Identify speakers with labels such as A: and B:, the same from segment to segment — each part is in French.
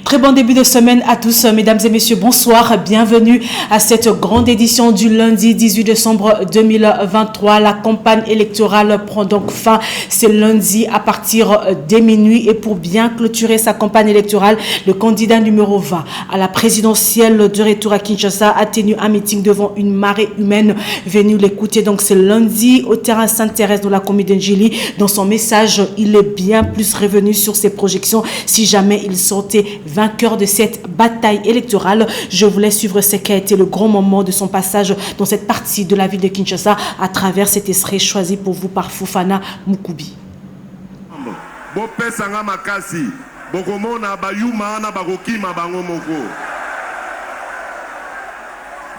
A: Très bon début de semaine à tous, mesdames et messieurs, bonsoir, bienvenue à cette grande édition du lundi 18 décembre 2023. La campagne électorale prend donc fin ce lundi à partir dès minuit et pour bien clôturer sa campagne électorale, le candidat numéro 20 à la présidentielle de retour à Kinshasa a tenu un meeting devant une marée humaine venue l'écouter donc ce lundi au terrain Sainte-Thérèse dans la commune d'Ndjili. Dans son message, il est bien plus revenu sur ses projections si jamais il sortait vainqueur de cette bataille électorale. Je voulais suivre ce qui a été le grand moment de son passage dans cette partie de la ville de Kinshasa à travers cet extrait choisi pour vous par Fofana Mukubi.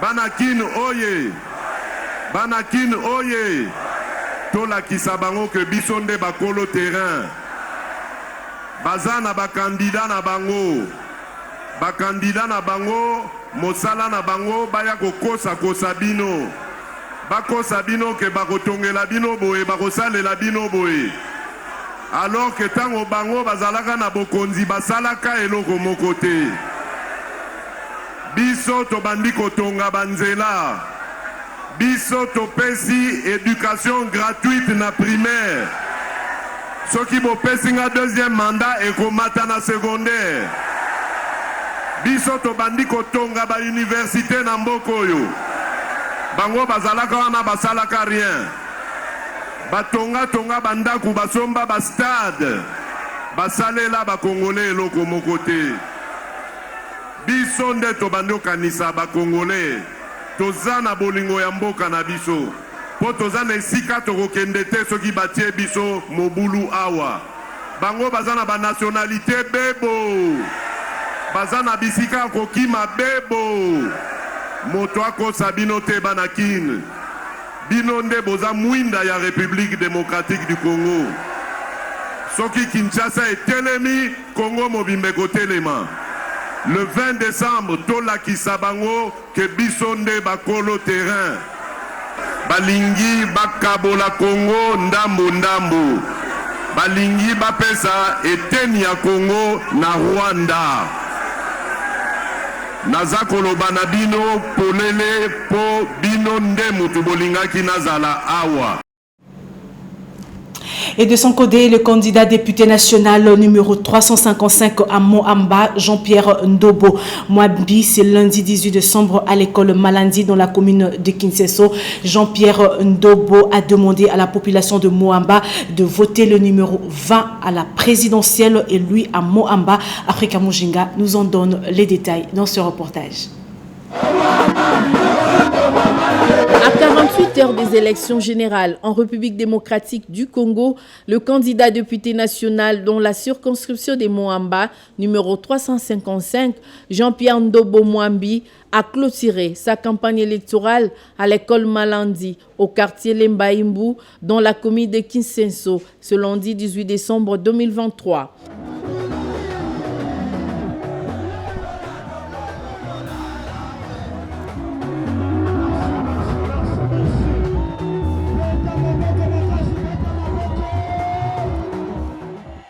B: Banakin oye, Banakin oye, tola kisabango que bisonde bakolo terrain. Bazana ba candidat na bango, mosala na bango baya kokosa kosabino. Bako sabino ke bakotongela bino boye, bakosalela bino boye. Alors que tango bango bazalaka na bokonzi basalaka eloko moko te. Biso to bandi kotonga banzela. Biso to pesi éducation gratuite na primaire. Ceux qui vont passer un deuxième mandat et qu'on matin na secondaire. Biso to bandi kotonga ba université na mbokoyo. Bango bazalaka wana basalaka rien. Batonga tonga bandaku basomba ba stade. Basalela ba congolais eloko moko te. Biso nde to bandi kanisa ba congolais. Tozana bolingo ya mboka na biso. Po tozana esika tokokende te soki batie biso mobulu awa. Bango bazana ba nationalité bebo. Bazana bisika kokima bebo. Moto akosa bino te Banakin. Bino nde boza mwinda ya République démocratique du Congo. Soki Kinshasa etelemi, Congo mobimbe kotelema. Le 20 décembre, tola kisabango ke biso nde bakolo terrain. Balingi bakabola Congo ndambo ndambo. Balingi bapesa eteni ya Congo na Rwanda. Nazakolo banabino polele po bino nde mutu bolingaki nazala awa.
A: Et de son côté, le candidat député national numéro 355 à Moamba, Jean-Pierre Ndobo Mwambi, c'est lundi 18 décembre à l'école Malandi dans la commune de Kinseso. Jean-Pierre Ndobo a demandé à la population de Moamba de voter le numéro 20 à la présidentielle et lui à Moamba. Africa Mujinga nous en donne les détails dans ce reportage.
C: À 48 heures des élections générales en République démocratique du Congo, le candidat député national dans la circonscription de Moamba, numéro 355, Jean-Pierre Ndobo Mwambi, a clôturé sa campagne électorale à l'école Malandi, au quartier Lembaimbu, dans la commune de Kinsenso, ce lundi 18 décembre 2023.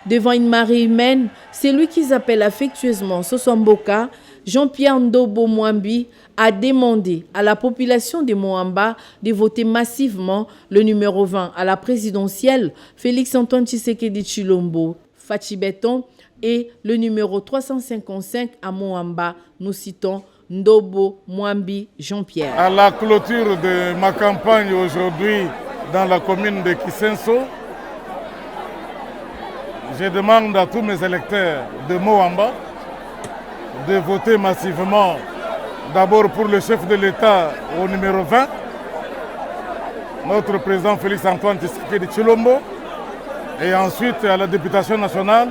C: Devant une marée humaine, c'est lui qu'ils appellent affectueusement Sosomboka, Jean-Pierre Ndobo Mwambi a demandé à la population de Moamba de voter massivement le numéro 20 à la présidentielle, Félix-Antoine Tshisekedi Tshilombo, Fachi Beton, et le numéro 355 à Moamba, nous citons Ndobo Mwambi Jean-Pierre.
D: À la clôture de ma campagne aujourd'hui dans la commune de Kinsenso, je demande à tous mes électeurs de Moamba de voter massivement d'abord pour le chef de l'État au numéro 20, notre président Félix-Antoine Tshisekedi Tshilombo, et ensuite à la députation nationale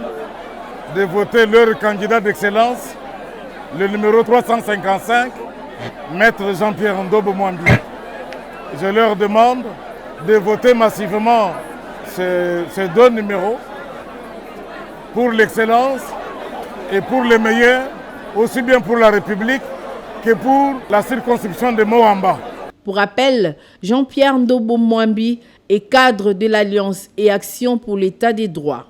D: de voter leur candidat d'excellence, le numéro 355, Maître Jean-Pierre Ndobo Mwambi. Je leur demande de voter massivement ces deux numéros pour l'excellence et pour le meilleur, aussi bien pour la République que pour la circonscription de Moamba.
C: Pour rappel, Jean-Pierre Ndobo Mwambi est cadre de l'Alliance et Action pour l'État des droits.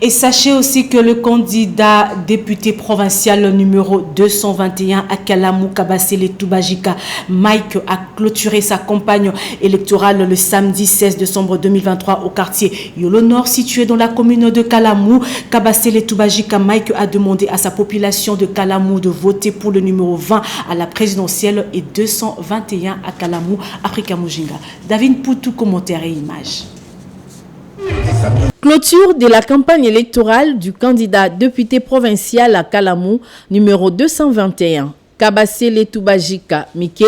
A: Et sachez aussi que le candidat député provincial numéro 221 à Kalamou, Kabasele Toubajika, Mike, a clôturé sa campagne électorale le samedi 16 décembre 2023 au quartier Yolo Nord, situé dans la commune de Kalamou. Kabasele Toubajika, Mike, a demandé à sa population de Kalamou de voter pour le numéro 20 à la présidentielle et 221 à Kalamou, Afrika Mujinga. David Poutou, commentaire et images.
C: Clôture de la campagne électorale du candidat député provincial à Kalamou, numéro 221. Kabasele Toubajika Mike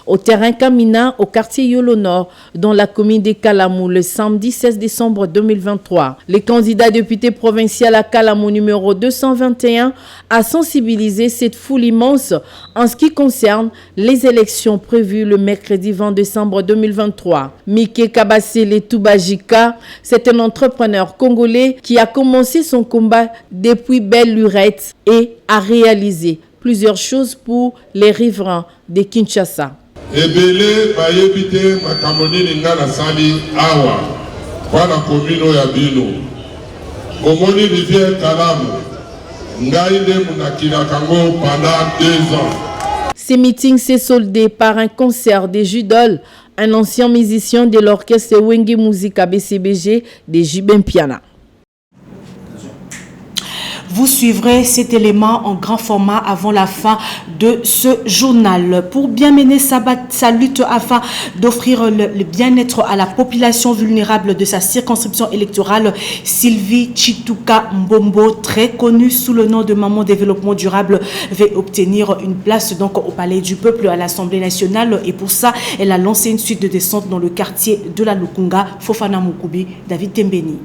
C: au terrain Kamina au quartier Yolo Nord dans la commune de Kalamou le samedi 16 décembre 2023. Le candidat député provincial à Kalamou numéro 221 a sensibilisé cette foule immense en ce qui concerne les élections prévues le mercredi 20 décembre 2023. Mike Kabasele Toubajika, c'est un entrepreneur congolais qui a commencé son combat depuis belle lurette et a réalisé plusieurs choses pour les riverains de Kinshasa.
E: Ebele bayebite makamoni ninga na sali awa kwa na komino ya bino. Komoni rivière Kalamu ngai nde munakila kango pendant 2 ans.
C: Ces meetings s'est soldé par un concert de Judol, un ancien musicien de l'orchestre Wenge Musica BCBG de Jibin Piana.
A: Vous suivrez cet élément en grand format avant la fin de ce journal. Pour bien mener sa lutte afin d'offrir le bien-être à la population vulnérable de sa circonscription électorale, Sylvie Chituka Mbombo, très connue sous le nom de Maman Développement Durable, va obtenir une place donc au Palais du Peuple à l'Assemblée nationale. Et pour ça, elle a lancé une suite de descente dans le quartier de la Lukunga, Fofana Mukubi, David Tembeni.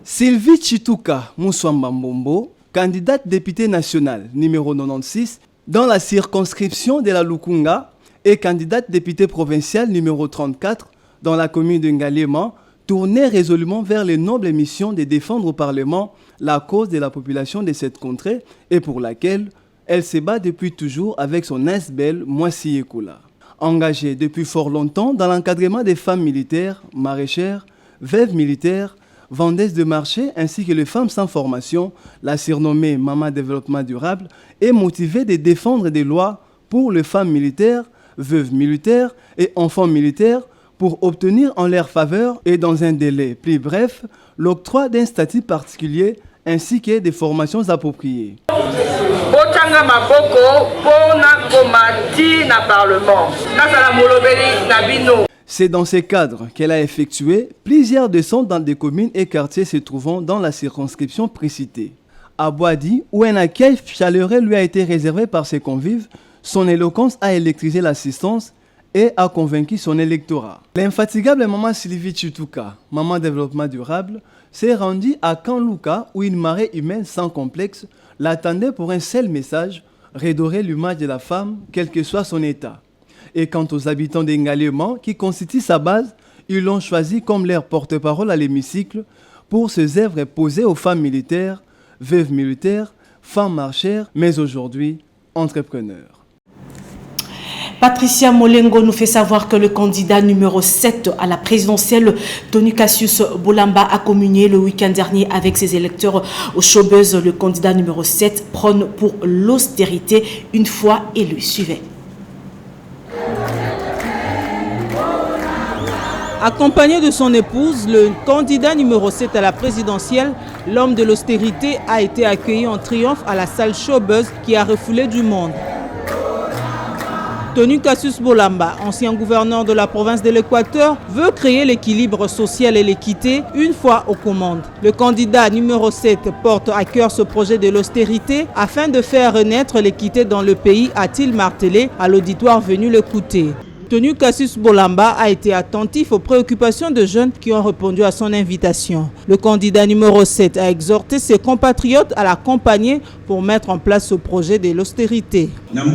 F: Sylvie Chituka Mouswamba Mbombo, candidate députée nationale numéro 96 dans la circonscription de la Lukunga et candidate députée provinciale numéro 34 dans la commune de Ngaliema, tournait résolument vers les nobles missions de défendre au Parlement la cause de la population de cette contrée et pour laquelle elle se bat depuis toujours avec son ex-belle Mwasi Ekula. Engagée depuis fort longtemps dans l'encadrement des femmes militaires, maraîchères, veuves militaires, vendeuses de marché ainsi que les femmes sans formation, la surnommée Maman Développement Durable est motivée de défendre des lois pour les femmes militaires, veuves militaires et enfants militaires pour obtenir en leur faveur et dans un délai plus bref l'octroi d'un statut particulier ainsi que des formations appropriées. C'est dans ce cadre qu'elle a effectué plusieurs descentes dans des communes et quartiers se trouvant dans la circonscription précitée. À Boadi, où un accueil chaleureux lui a été réservé par ses convives, son éloquence a électrisé l'assistance et a convaincu son électorat. L'infatigable maman Sylvie Chituka, Maman Développement Durable, s'est rendue à Kanluka où une marée humaine sans complexe l'attendait pour un seul message, redorer l'image de la femme, quel que soit son état. Et quant aux habitants d'Engaliema, qui constituent sa base, ils l'ont choisi comme leur porte-parole à l'hémicycle pour ses œuvres posées aux femmes militaires, veuves militaires, femmes marchères, mais aujourd'hui entrepreneurs.
A: Patricia Molengo nous fait savoir que le candidat numéro 7 à la présidentielle, Tony Cassius Bolamba, a communié le week-end dernier avec ses électeurs au showbuzz. Le candidat numéro 7 prône pour l'austérité une fois élu. Suivez.
G: Accompagné de son épouse, le candidat numéro 7 à la présidentielle, l'homme de l'austérité, a été accueilli en triomphe à la salle Showbuzz qui a refoulé du monde. Tony Cassius Bolamba, ancien gouverneur de la province de l'Équateur, veut créer l'équilibre social et l'équité une fois aux commandes. Le candidat numéro 7 porte à cœur ce projet de l'austérité afin de faire renaître l'équité dans le pays, a-t-il martelé à l'auditoire venu l'écouter. Tony Cassius Bolamba a été attentif aux préoccupations de jeunes qui ont répondu à son invitation. Le candidat numéro 7 a exhorté ses compatriotes à l'accompagner pour mettre en place ce projet de l'austérité.
H: Une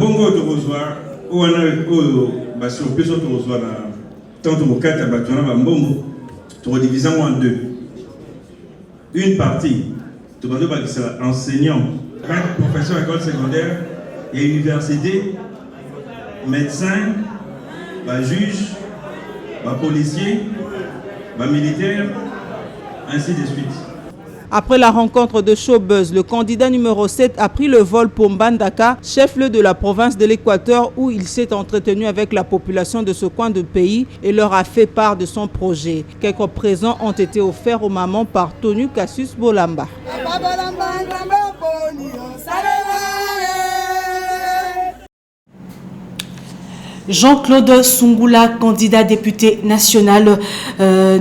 H: partie, enseignants, professeurs d'école secondaire et université, médecins, juges, policiers, militaires, ainsi de suite.
G: Après la rencontre de Showbuzz, le candidat numéro 7 a pris le vol pour Mbandaka, chef-lieu de la province de l'Équateur, où il s'est entretenu avec la population de ce coin de pays et leur a fait part de son projet. Quelques présents ont été offerts aux mamans par Tony Cassius Bolamba.
A: Jean-Claude Sungula, candidat député national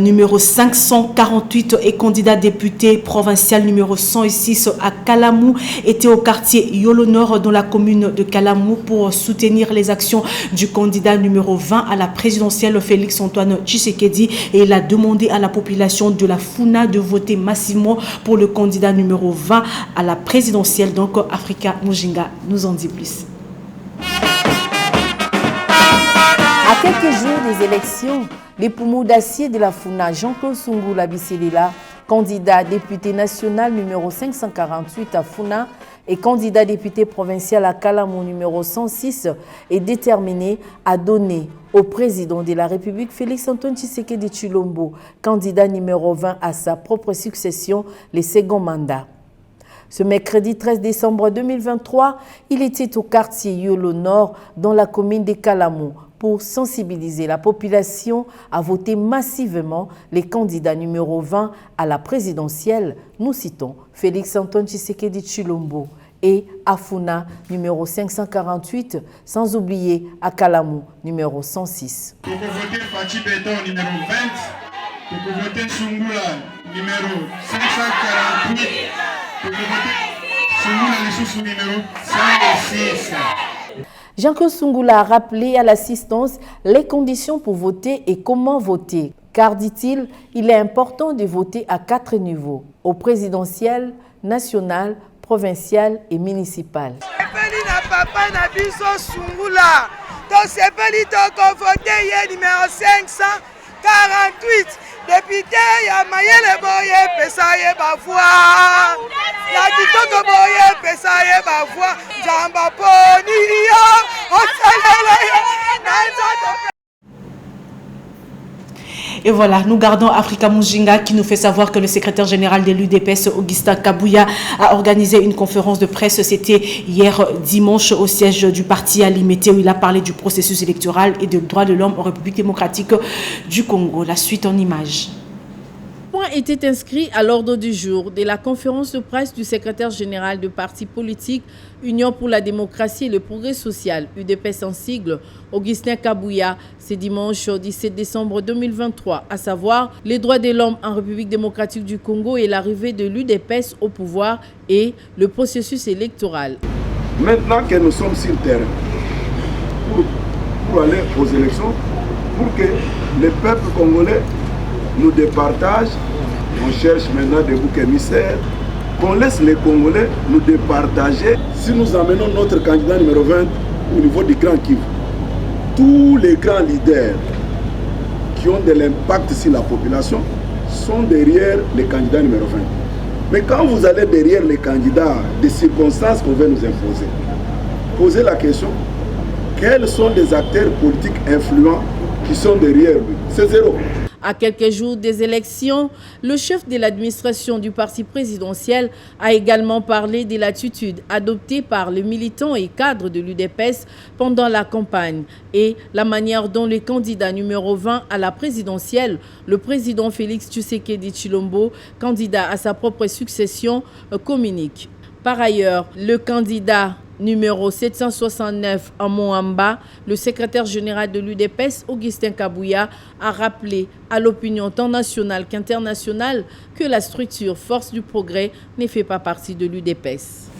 A: numéro 548 et candidat député provincial numéro 106 à Kalamou, était au quartier Yolo Nord dans la commune de Kalamou pour soutenir les actions du candidat numéro 20 à la présidentielle Félix Antoine Tshisekedi, et il a demandé à la population de la Funa de voter massivement pour le candidat numéro 20 à la présidentielle. Donc Africa Mujinga nous en dit plus.
C: À quelques jours des élections, les poumons d'acier de la Funa, Jean-Claude Sungula Biselela, candidat député national numéro 548 à Funa et candidat député provincial à Kalamou numéro 106, est déterminé à donner au président de la République Félix Antoine Tshisekedi Tshilombo, candidat numéro 20 à sa propre succession, les seconds mandats. Ce mercredi 13 décembre 2023, il était au quartier Yolo Nord dans la commune de Kalamou pour sensibiliser la population à voter massivement les candidats numéro 20 à la présidentielle. Nous citons Félix Antoine Tshisekedi Tshilombo et Afuna numéro 548, sans oublier à Kalamou numéro 106.
I: Pour voter Fachi Beton numéro 20, pour voter Sungula numéro 548, pour voter Sungula Lessus numéro 106.
C: Jean-Claude Sungula a rappelé à l'assistance les conditions pour voter et comment voter. Car, dit-il, il est important de voter à 4 niveaux, au présidentiel, national, provincial et municipal.
J: Numéro 548, député Yamayele Boye Pesaye Bavoie. La kitoko Boye Pesaye Bavoie. Jamba Poni yo.
A: Et voilà, nous gardons Africa Mujinga qui nous fait savoir que le secrétaire général de l'UDPS, Augustin Kabouya, a organisé une conférence de presse. C'était hier dimanche au siège du parti à Limete, où il a parlé du processus électoral et des droits de l'homme en République démocratique du Congo. La suite en images.
C: Était inscrit à l'ordre du jour de la conférence de presse du secrétaire général du parti politique Union pour la démocratie et le progrès social, UDPS en sigle, Augustin Kabouya, ce dimanche 17 décembre 2023, à savoir les droits de l'homme en République démocratique du Congo et l'arrivée de l'UDPS au pouvoir et le processus électoral.
K: Maintenant que nous sommes sur le terrain pour aller aux élections, pour que le peuple congolais nous départage, on cherche maintenant des boucs émissaires, qu'on laisse les Congolais nous départager. Si nous amenons notre candidat numéro 20 au niveau du Grand Kivu, tous les grands leaders qui ont de l'impact sur la population sont derrière les candidats numéro 20. Mais quand vous allez derrière les candidats des circonstances qu'on veut nous imposer, posez la question, quels sont les acteurs politiques influents qui sont derrière lui? C'est zéro.
C: À quelques jours des élections, le chef de l'administration du parti présidentiel a également parlé de l'attitude adoptée par les militants et cadres de l'UDPS pendant la campagne et la manière dont le candidat numéro 20 à la présidentielle, le président Félix Tshisekedi Tshilombo, candidat à sa propre succession, communique. Par ailleurs, le candidat numéro 769 à Moamba, le secrétaire général de l'UDPS, Augustin Kabouya, a rappelé à l'opinion tant nationale qu'internationale que la structure Force du Progrès ne fait pas partie de l'UDPS.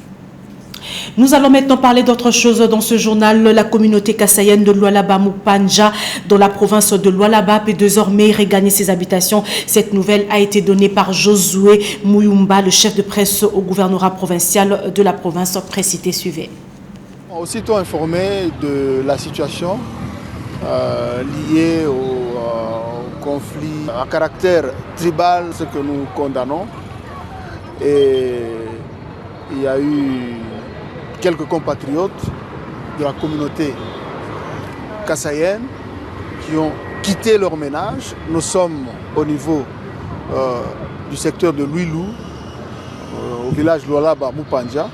A: Nous allons maintenant parler d'autre chose dans ce journal. La communauté kassaïenne de Lualaba Mupanja, dans la province de Lualaba, peut désormais regagner ses habitations. Cette nouvelle a été donnée par Josué Mouyumba, le chef de presse au gouvernorat provincial de la province précitée. Suivez.
L: Aussitôt informé de la situation liée au conflit à caractère tribal, ce que nous condamnons, et il y a eu quelques compatriotes de la communauté kassaïenne qui ont quitté leur ménage. Nous sommes au niveau du secteur de Luilou, au village Lualaba Mupanja.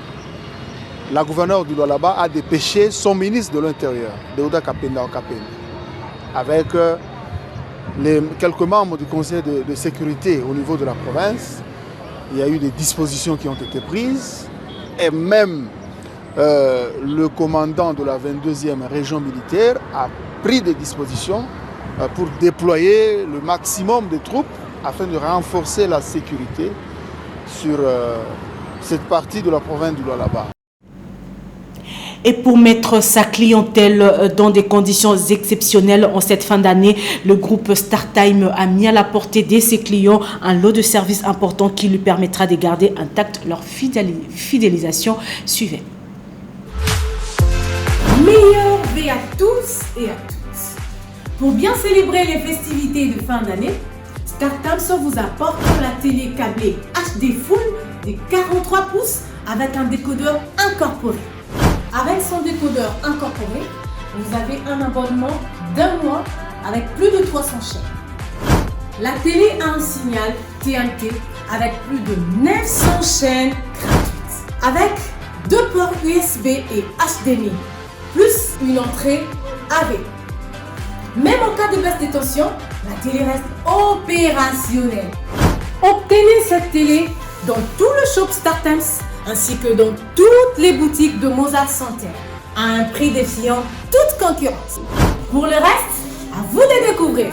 L: La gouverneure du Lualaba a dépêché son ministre de l'Intérieur, Deouda Kapenda Okapenda, avec quelques membres du conseil de sécurité au niveau de la province. Il y a eu des dispositions qui ont été prises et même le commandant de la 22e région militaire a pris des dispositions pour déployer le maximum de troupes afin de renforcer la sécurité sur cette partie de la province du Lualaba.
A: Et pour mettre sa clientèle dans des conditions exceptionnelles en cette fin d'année, le groupe StarTime a mis à la portée de ses clients un lot de services importants qui lui permettra de garder intacte leur fidélisation. Suivez.
M: Meilleur vœux à tous et à toutes. Pour bien célébrer les festivités de fin d'année, StarTime vous apporte la télé câblée HD Full de 43 pouces avec un décodeur incorporé. Avec son décodeur incorporé, vous avez un abonnement d'1 mois avec plus de 300 chaînes. La télé a un signal TNT avec plus de 900 chaînes gratuites. Avec 2 ports USB et HDMI, plus une entrée AV. Même en cas de baisse de tension, la télé reste opérationnelle. Obtenez cette télé dans tout le shop StarTime ainsi que dans toutes les boutiques de Mozart Center, à un prix défiant toute concurrence. Pour le reste, à vous de découvrir.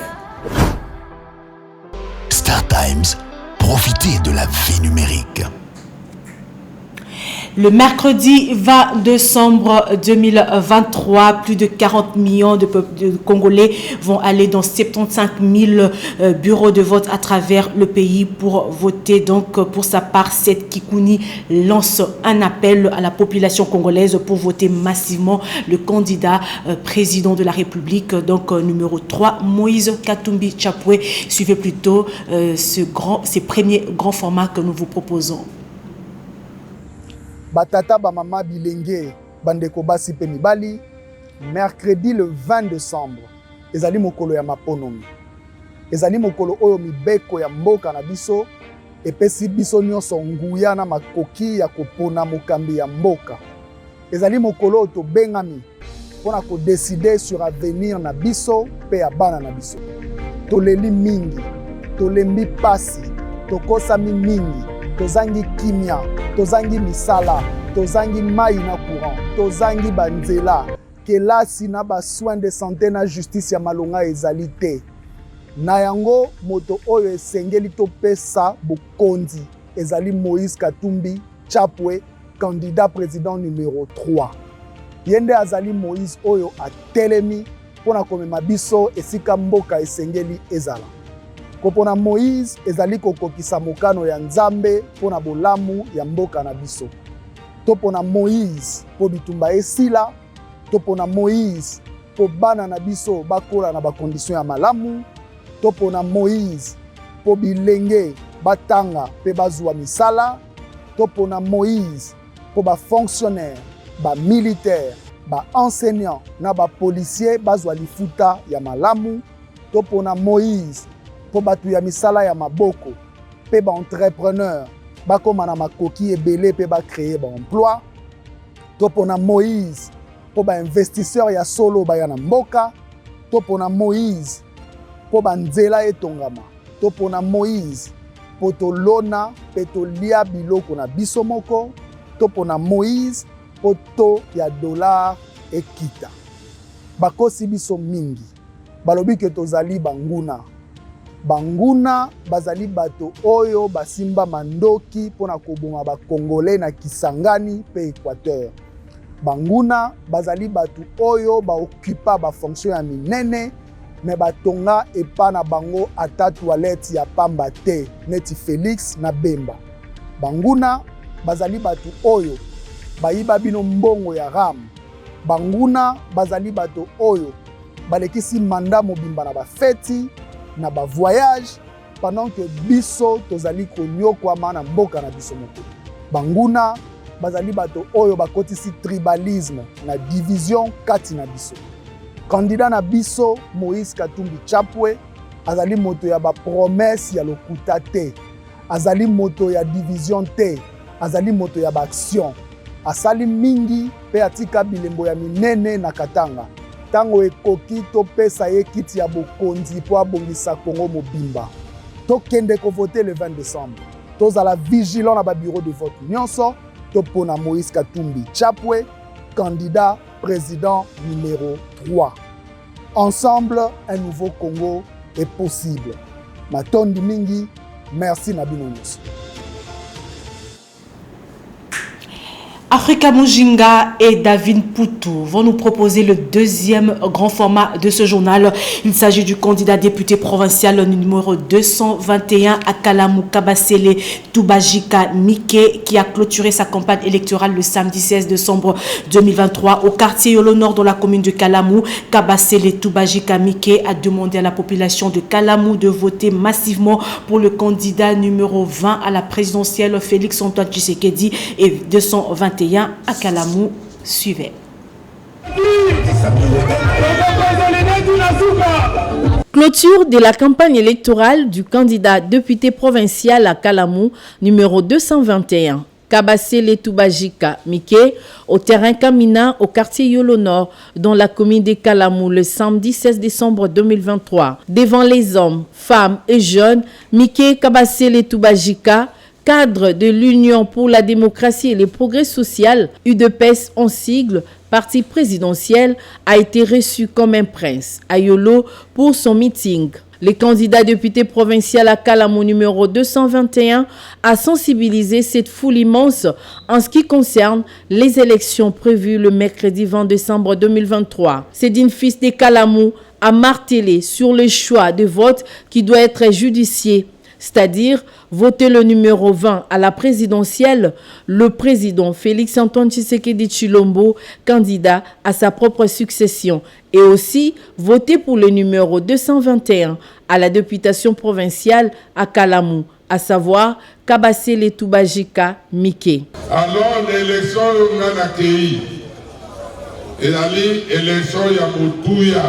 N: StarTime, profitez de la vie numérique.
A: Le mercredi 20 décembre 2023, plus de 40 millions de Congolais vont aller dans 75 000 bureaux de vote à travers le pays pour voter. Donc, pour sa part, Seth Kikouni lance un appel à la population congolaise pour voter massivement le candidat président de la République, donc numéro 3, Moïse Katumbi Chapwe. Suivez plutôt ces premiers grands formats que nous vous proposons.
O: Batata Bamama Bilenge Bandeko Basi pe mibali, mercredi le 20 décembre ezali mokolo ya maponomi, ezali mokolo oyo mibeko ya mboka na biso epesi biso nyonso nguya na makoki ya kopona mokambi ya mboka. Ezali mokolo oyo tobengami mpona kodeside sur avenir na biso pe ya bana na biso. Toleli mingi, tolembi pasi, tokosami mingi, tozangi kimia, tozangi misala, tozangi mai na courant, tozangi banzela, kelasi na ba soins de santé na justice ya malonga ezali te. Na yango moto oyo esengeli topesa bokonzi ezali Moïse Katumbi Chapwe, candidat président numéro 3. Yende azali Moïse oyo atelemi pona komema biso esika mboka esengeli ezala. Kopona Moïse ezali kokokisa mokano ya Nzambe pona bolamu ya mboka na biso. Topona Moïse po bitumba esila, topona Moïse po bana na biso bakola na bakondisyon ya malamu, topona Moïse po bilenge batanga pe bazwa misala, topona Moïse po ba fonctionnaire, ba militaire, ba enseignant na ba policier bazwa lifuta ya malamu, topona Moïse po batu ya misala ya maboko, pe ba entrepreneur, bakoma na makoki ebele pe ba créer ba emploi, topona Moïse po ba investisseur ya solo ba ya na mboka, topona Moïse po ba nzela etongama, topona Moïse po tolona pe tolia biloko na biso moko, topona Moïse po to ya dollar ekita. Bakosi biso mingi, balobi ke tozali banguna. Banguna bazali bato oyo basimba mandoki pona koboma ba Congolais na Kisangani pe Équateur. banguna bazali batu oyo ba occupa ba fonction ya minene me batonga epa na bango ata toilette ya pamba te neti Félix na Bemba. Banguna bazali batu oyo bayiba bino mbongo ya ram. Banguna bazali batu oyo balekisi manda mobimba na ba feti na ba voyage pendant que biso tozali konyokwama na mboka na biso moko. Banguna bazali bato oyo bakotisi tribalisme na division kati na biso. Candidat na biso Moïse Katumbi Chapwe azali moto ya ba promesse ya lokuta te, azali moto ya division te, azali moto ya ba action. Asali mingi pe atika bilembo ya minene na Katanga. Tango ekoki topesa ye kiti ya bokonzi po abongisa Congo mobimba. Tokende ko voter le 20 décembre. Tozala vigilant na ba bureau de vote nyonso. Topona Moïse Katumbi Chapwe, candidat président numéro 3. Ensemble, un nouveau Congo est possible. Matondi Mingi, merci Nabino Nyonso.
A: Africa Mujinga et David Poutou vont nous proposer le deuxième grand format de ce journal. Il s'agit du candidat député provincial numéro 221 à Kalamu Kabasele Toubajika Mike qui a clôturé sa campagne électorale le samedi 16 décembre 2023 au quartier Yolo Nord dans la commune de Kalamu. Kabasele Toubajika Mike a demandé à la population de Kalamu de voter massivement pour le candidat numéro 20 à la présidentielle Félix Antoine Tshisekedi et 221 à Kalamu suivait.
C: Clôture de la campagne électorale du candidat député provincial à Kalamu numéro 221. Kabasele Toubajika Mike au terrain Kamina au quartier Yolo Nord dans la commune de Kalamu le samedi 16 décembre 2023. Devant les hommes, femmes et jeunes, Mike Kabasele Toubajika, cadre de l'Union pour la démocratie et le progrès social, UDPS en sigle, parti présidentiel, a été reçu comme un prince à Yolo pour son meeting. Le candidat député provincial à Kalamu numéro 221 a sensibilisé cette foule immense en ce qui concerne les élections prévues le mercredi 20 décembre 2023. Sedine Fils de Kalamu a martelé sur le choix de vote qui doit être judicieux, c'est-à-dire voter le numéro 20 à la présidentielle, le président Félix Antoine Tshisekedi Tshilombo, candidat à sa propre succession, et aussi voter pour le numéro 221 à la députation provinciale à Kalamu, à savoir Kabasele Toubajika Mike.
E: Alors l'élection on a accueilli, et l'élection ya Moutouya.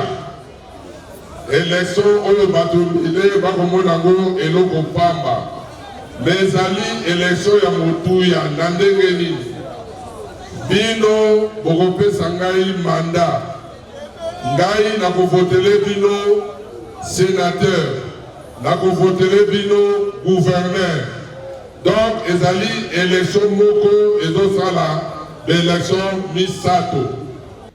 E: Élection oyo bato ile bakomona ngo eloko pamba mezali élection ya Moutouya na ndenge nini bino bokopesa ngai mandat ngai nakovotele bino sénateur nakovotele bino gouverneur donc ezali élection moko ezosala l'élection misato.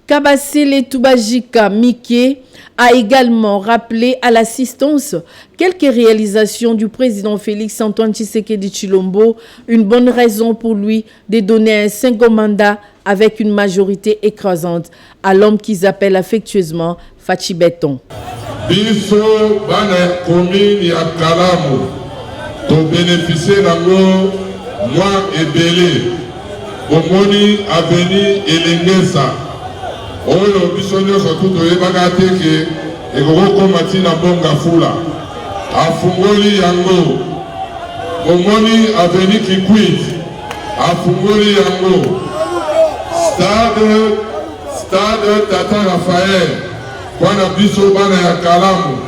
C: Kabasele Toubajika Mike a également rappelé à l'assistance quelques réalisations du président Félix Antoine Tshisekedi Tshilombo, une bonne raison pour lui de donner un second mandat avec une majorité écrasante à l'homme qu'ils appellent affectueusement Fachi Beton.
E: Biso bana commune ya Kalamu to bénéficier nango moi ebele bomoni avenir elengesa oyo biso nyonso toyebaka te ke ekokokoma ntina mbonga fula afungoli yango omoni aveni Kikwit afungoli yango stade Tata Raphael wana biso bana ya Kalamu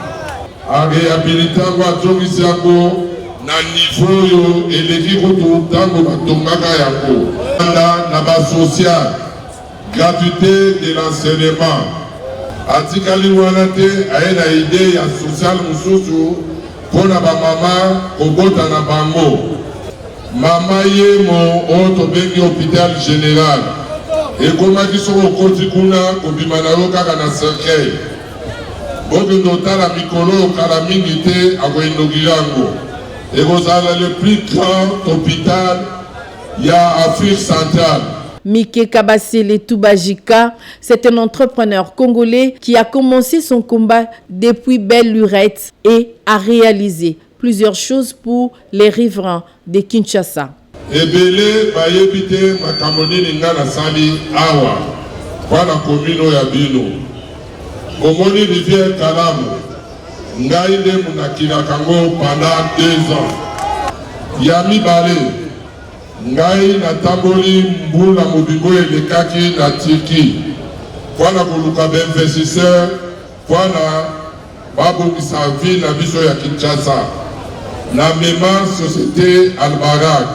E: arehabilite yango azongisi yango na niveau oyo eleki kutu ntango batongaka yango na basocial gratuité de l'enseignement. Atikali wanate aena idée ya social mususu pona ba mama kobota na bango. Mama yemo oto bengi hôpital général. Et koma kisoko koti kuna kobima na yo kaka na cercueil. Boke ndotala mikolo kala mingi te akoindogirango. Et kozala le plus grand hôpital ya Afrique centrale.
C: Mike Kabasele Toubajika, c'est un entrepreneur congolais qui a commencé son combat depuis belle lurette et a réalisé plusieurs choses pour les riverains de Kinshasa.
E: Ebele bayebite makamoni ninga na sali awa kwa na komino ya bino. Komoni rivière Kalamu ngai nde munakila kango pendant 2 ans. Ya mibale ngai natamboli mbula mobimbo elekaki na Tiki kwa na koluka d'investisseur kwa na babongisa ville na biso ya Kinshasa na mema société Albarak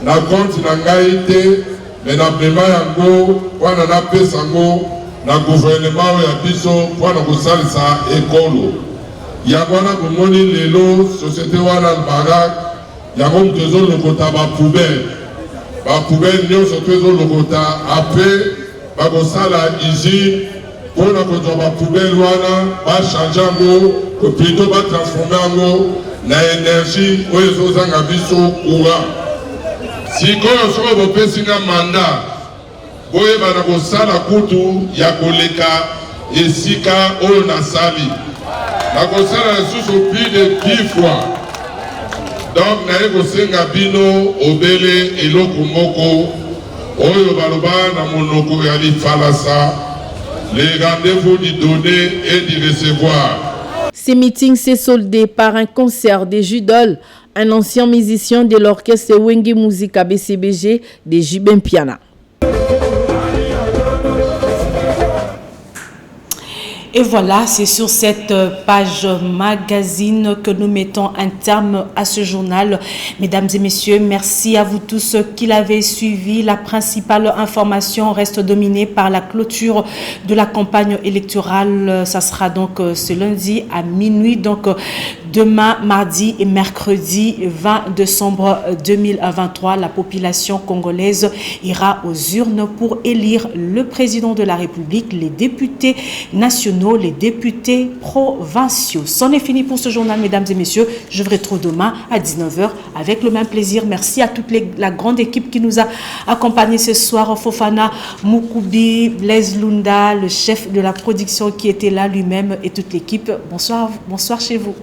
E: na compte na ngai te me na mema yango wana na pesa yango na gouvernement ya biso wana kosalisa ekolo yango wana komoni lelo société wana Albarak yango mtezo lokota ba poubelle nyonso tozo lokota après bakosala usine mpona kozwa ba poubelle wana bachange yango plutôt batransforme yango na énergie oyo ezozanga biso courant. Sikoyo soko bopesinga manda boyebana kosala kutu ya koleka esika oyo nasali nakosala lisusu plus de 10 fois. Donc naye kosenga bino obele eloko moko oyo baloba na monoko ya lifalasa, les rendez-vous du donner et du recevoir.
C: Ces meetings s'est soldé par un concert des Judoles, un ancien musicien de l'orchestre Wenge Musica BCBG de Jibin Piana.
A: Et voilà, c'est sur cette page magazine que nous mettons un terme à ce journal. Mesdames et messieurs, merci à vous tous qui l'avez suivi. La principale information reste dominée par la clôture de la campagne électorale. Ça sera donc ce lundi à minuit. Donc demain, mardi et mercredi 20 décembre 2023, la population congolaise ira aux urnes pour élire le président de la République, les députés nationaux, les députés provinciaux. C'en est fini pour ce journal, mesdames et messieurs. Je vous retrouve demain à 19h avec le même plaisir. Merci à toute la grande équipe qui nous a accompagnés ce soir. Fofana Moukoubi, Blaise Lunda, le chef de la production qui était là lui-même et toute l'équipe. Bonsoir chez vous.